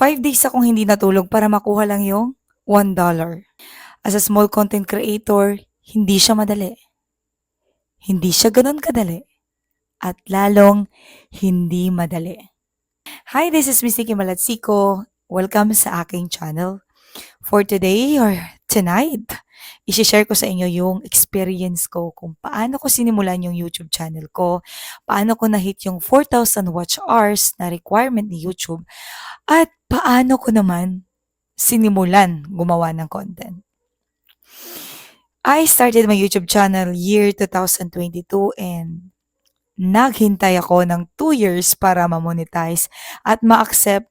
5 days akong hindi natulog para makuha lang yung $1. As a small content creator, hindi siya madali. Hindi siya gano'n kadali. At lalong hindi madali. Hi, this is Miss Nikki Malatsiko. Welcome sa aking channel. For today or tonight, i-share ko sa inyo yung experience ko kung paano ko sinimulan yung YouTube channel ko, paano ko na-hit yung 4,000 watch hours na requirement ni YouTube, at paano ko naman sinimulan gumawa ng content. I started my YouTube channel year 2022 and naghintay ako ng 2 years para ma-monetize at ma-accept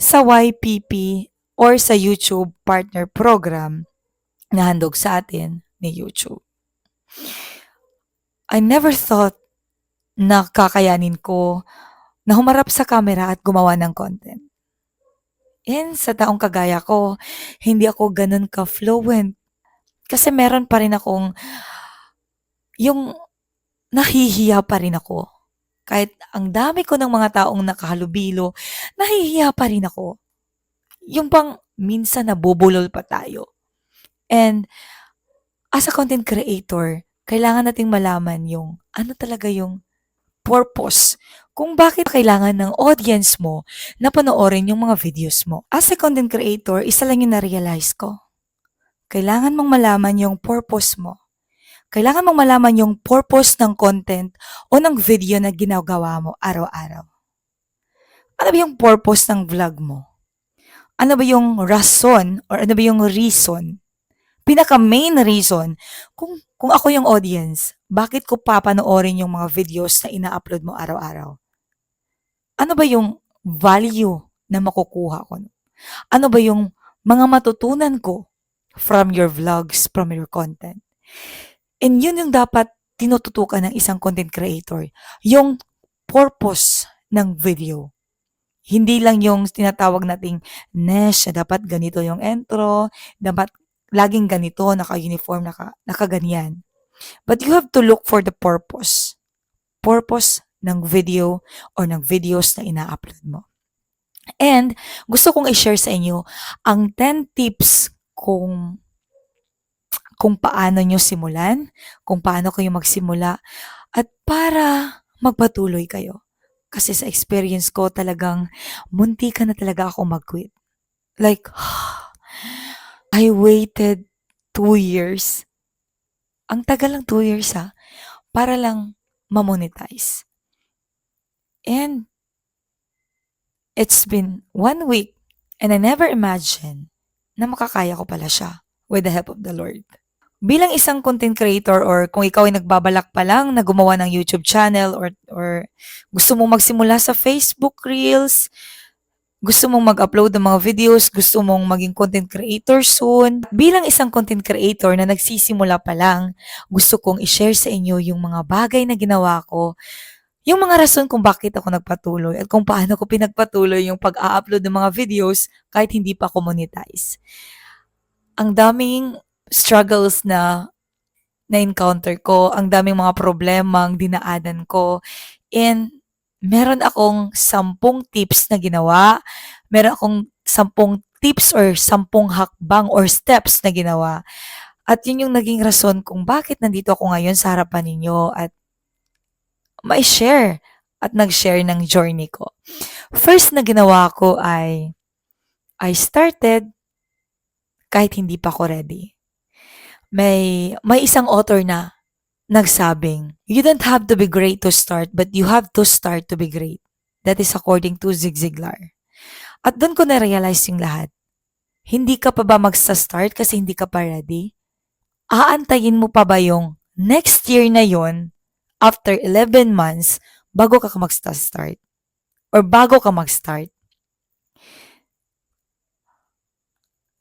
sa YPP or sa YouTube Partner Program na handog sa atin ni YouTube. I never thought na kakayanin ko na humarap sa camera at gumawa ng content. And sa taong kagaya ko, hindi ako ganun ka-fluent. Kasi meron pa rin akong yung nahihiya pa rin ako. Kahit ang dami ko ng mga taong nakahalubilo, nahihiya pa rin ako. Yung pang minsan nabubulol pa tayo. And as a content creator, kailangan nating malaman yung ano talaga yung purpose kung bakit kailangan ng audience mo na panoorin yung mga videos mo. As a content creator, isa lang yung na-realize ko. Kailangan mong malaman yung purpose mo. Kailangan mong malaman yung purpose ng content o ng video na ginagawa mo araw-araw. Ano ba yung purpose ng vlog mo? Ano ba yung rason or ano ba yung reason? Pinaka-main reason kung ako yung audience, bakit ko papanoorin yung mga videos na ina-upload mo araw-araw? Ano ba yung value na makukuha ko? Ano ba yung mga matutunan ko from your vlogs, from your content? And yun yung dapat tinututukan ng isang content creator, yung purpose ng video. Hindi lang yung tinatawag nating niche, dapat ganito yung intro, dapat laging ganito, naka-uniform, nakaganyan. But you have to look for the purpose. Purpose ng video or ng videos na ina-upload mo. And gusto kong i-share sa inyo ang 10 tips kung paano nyo simulan, kung paano kayo magsimula, at para magpatuloy kayo. Kasi sa experience ko talagang munti ka na talaga ako mag-quit. Like, I waited 2 years. Ang tagal ng 2 years para lang ma-monetize. And it's been 1 week and I never imagined na makakaya ko pala siya with the help of the Lord. Bilang isang content creator or kung ikaw ay nagbabalak pa lang na gumawa ng YouTube channel or gusto mong magsimula sa Facebook Reels, gusto mong mag-upload ng mga videos, gusto mong maging content creator soon. Bilang isang content creator na nagsisimula pa lang, gusto kong i-share sa inyo yung mga bagay na ginawa ko, yung mga rason kung bakit ako nagpatuloy at kung paano ko pinagpatuloy yung pag-a-upload ng mga videos kahit hindi pa ako monetize. Ang daming struggles na na-encounter ko, ang daming mga problemang dinaanan ko, and meron akong 10 tips na ginawa, meron akong 10 tips or 10 hakbang or steps na ginawa. At yun yung naging rason kung bakit nandito ako ngayon sa harapan ninyo at mai-share at nag-share ng journey ko. First na ginawa ko ay I started kahit hindi pa ako ready. May isang author na nagsabing, you don't have to be great to start, but you have to start to be great. That is according to Zig Ziglar. At doon ko na-realize yung lahat. Hindi ka pa ba magsa-start kasi hindi ka pa ready? Aantayin mo pa ba yung next year na yon after 11 months bago ka mag-start? Or bago ka mag-start?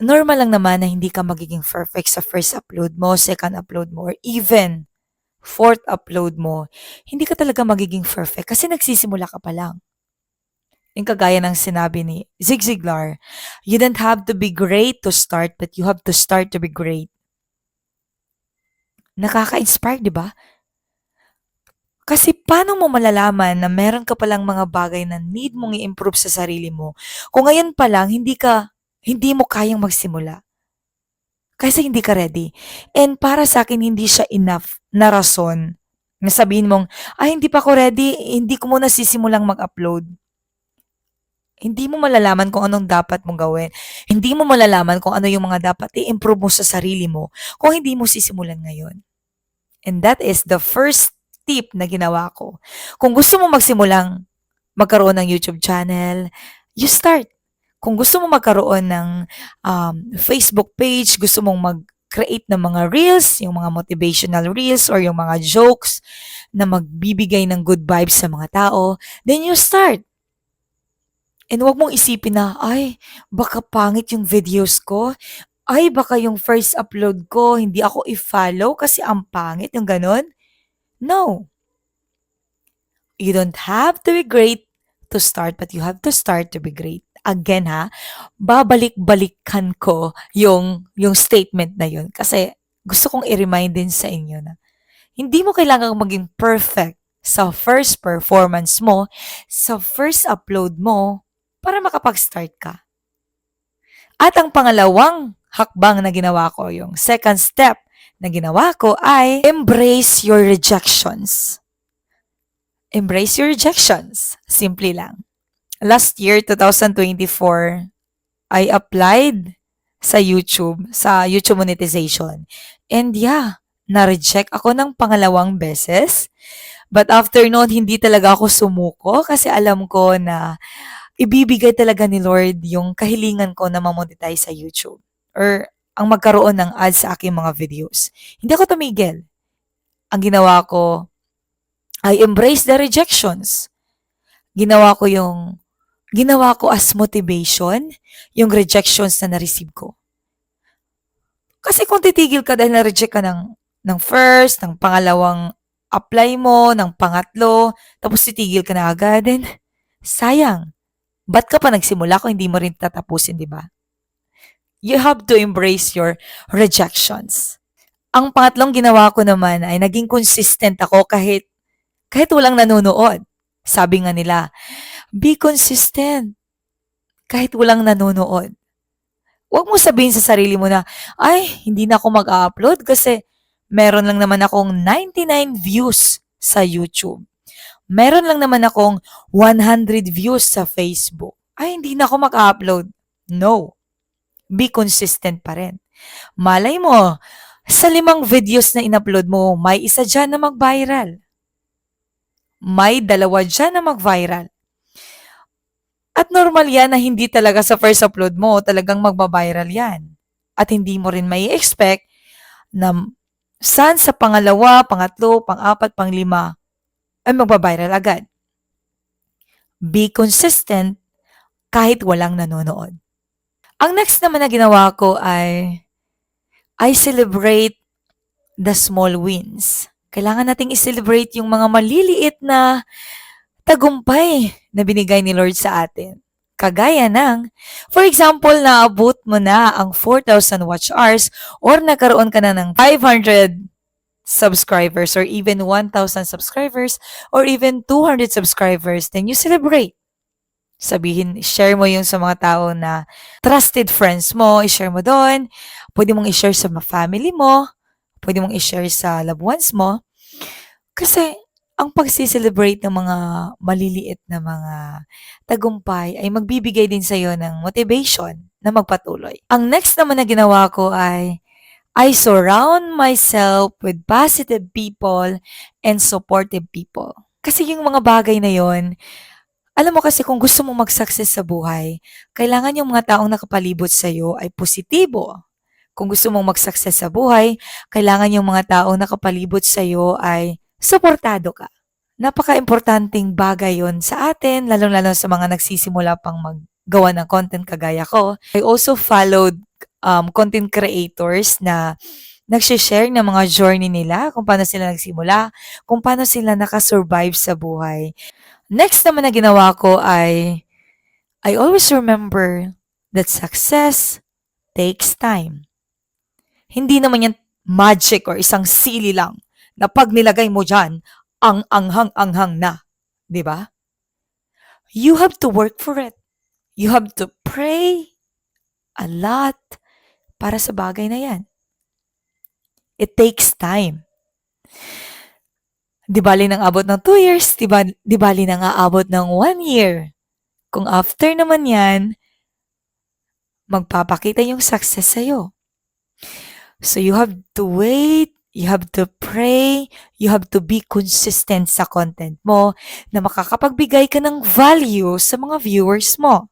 Normal lang naman na hindi ka magiging perfect sa first upload mo, second upload mo, or even fourth upload mo. Hindi ka talaga magiging perfect kasi nagsisimula ka pa lang. Yung kagaya ng sinabi ni Zig Ziglar, you don't have to be great to start, but you have to start to be great. Nakaka-inspire, di ba? Kasi paano mo malalaman na meron ka palang mga bagay na need mong i-improve sa sarili mo kung ngayon pa lang hindi mo kayang magsimula kasi hindi ka ready. And para sa akin hindi siya enough na rason na sabihin mong, "Ay hindi pa ako ready, hindi ko muna sisimulang mag-upload." Hindi mo malalaman kung anong dapat mong gawin. Hindi mo malalaman kung ano yung mga dapat i-improve mo sa sarili mo kung hindi mo sisimulan ngayon. And that is the first tip na ginawa ko. Kung gusto mo magsimulang magkaroon ng YouTube channel, you start. Kung gusto mo magkaroon ng Facebook page, gusto mong mag-create ng mga reels, yung mga motivational reels or yung mga jokes na magbibigay ng good vibes sa mga tao, then you start. And wag mong isipin na, ay, baka pangit yung videos ko. Ay, baka yung first upload ko, hindi ako i-follow kasi ang pangit, yung ganon. No. You don't have to be great to start, but you have to start to be great. Again ha, babalik-balikan ko yung statement na yun kasi gusto kong i-remind din sa inyo na hindi mo kailangang maging perfect sa first performance mo, sa first upload mo, para makapag-start ka. At ang pangalawang hakbang na ginawa ko, yung second step na ginawa ko ay embrace your rejections. Embrace your rejections. Simple lang. Last year, 2024, I applied sa YouTube monetization. And yeah, na-reject ako ng pangalawang beses. But after noon, hindi talaga ako sumuko kasi alam ko na ibibigay talaga ni Lord yung kahilingan ko na mamonetize sa YouTube or ang magkaroon ng ads sa aking mga videos. Hindi ako tumigil. Ang ginawa ko, I embrace the rejections. Ginawa ko as motivation yung rejections na na-receive ko. Kasi kung titigil ka dahil na-reject ka ng first, ng pangalawang apply mo, ng pangatlo, tapos titigil ka na agad, then sayang. Ba't ka pa nagsimula kung hindi mo rin tatapusin, di ba? You have to embrace your rejections. Ang pangatlong ginawa ko naman ay naging consistent ako kahit walang nanonood. Sabi nga nila, be consistent kahit walang nanonood. Huwag mo sabihin sa sarili mo na, ay, hindi na ako mag-upload kasi meron lang naman akong 99 views sa YouTube. Meron lang naman akong 100 views sa Facebook. Ay, hindi na ako mag-upload. No. Be consistent pa rin. Malay mo, sa 5 videos na in-upload mo, may isa dyan na mag-viral. May 2 dyan na mag-viral. At normal yan na hindi talaga sa first upload mo talagang magba-viral yan. At hindi mo rin may expect na saan sa pangalawa, pangatlo, pang-apat, pang-5 ay magba-viral agad. Be consistent kahit walang nanonood. Ang next naman na ginawa ko ay I celebrate the small wins. Kailangan nating i-celebrate yung mga maliliit na tagumpay na binigay ni Lord sa atin. Kagaya ng, for example, naabot mo na ang 4,000 watch hours or nagkaroon ka na ng 500 subscribers or even 1,000 subscribers or even 200 subscribers, then you celebrate. Sabihin, share mo yung sa mga tao na trusted friends mo, i-share mo doon. Pwede mong i-share sa family mo. Pwede mong i-share sa loved ones mo. Kasi, ang pag-celebrate ng mga maliliit na mga tagumpay ay magbibigay din sa iyo ng motivation na magpatuloy. Ang next naman na ginawa ko ay I surround myself with positive people and supportive people. Kasi yung mga bagay na yon, alam mo kasi kung gusto mong mag-success sa buhay, kailangan yung mga taong nakapalibot sa iyo ay positibo. Kung gusto mong mag-success sa buhay, kailangan yung mga taong nakapalibot sa iyo ay suportado ka. Napaka-importanting bagay yon sa atin, lalong-lalo sa mga nagsisimula pang maggawa ng content kagaya ko. I also followed content creators na nagsishare ng mga journey nila, kung paano sila nagsimula, kung paano sila nakasurvive sa buhay. Next naman na ginawa ko ay I always remember that success takes time. Hindi naman yan magic or isang sili lang na pag nilagay mo dyan, ang anghang-anghang na, 'di ba? You have to work for it. You have to pray a lot para sa bagay na 'yan. It takes time. Di bali nang abot ng 2 years, di bali nang aabot ng 1 year. Kung after naman yan, magpapakita yung success sa'yo. So you have to wait, you have to pray, you have to be consistent sa content mo na makakapagbigay ka ng value sa mga viewers mo.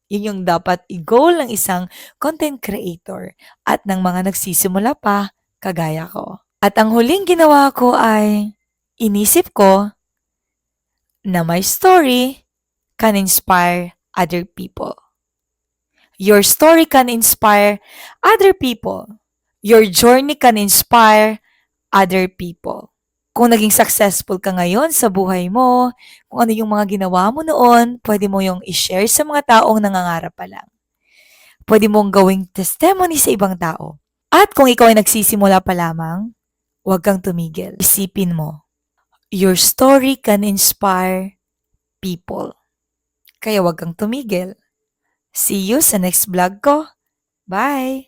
Yun yung dapat i-goal ng isang content creator at ng mga nagsisimula pa kagaya ko. At ang huling ginawa ko ay inisip ko na my story can inspire other people. Your story can inspire other people. Your journey can inspire other people. Kung naging successful ka ngayon sa buhay mo, kung ano yung mga ginawa mo noon, pwede mo yung i-share sa mga taong nangangarap pa lang. Pwede mong gawing testimony sa ibang tao. At kung ikaw ay nagsisimula pa lamang, huwag kang tumigil. Isipin mo, your story can inspire people. Kaya huwag kang tumigil. See you sa next vlog ko. Bye!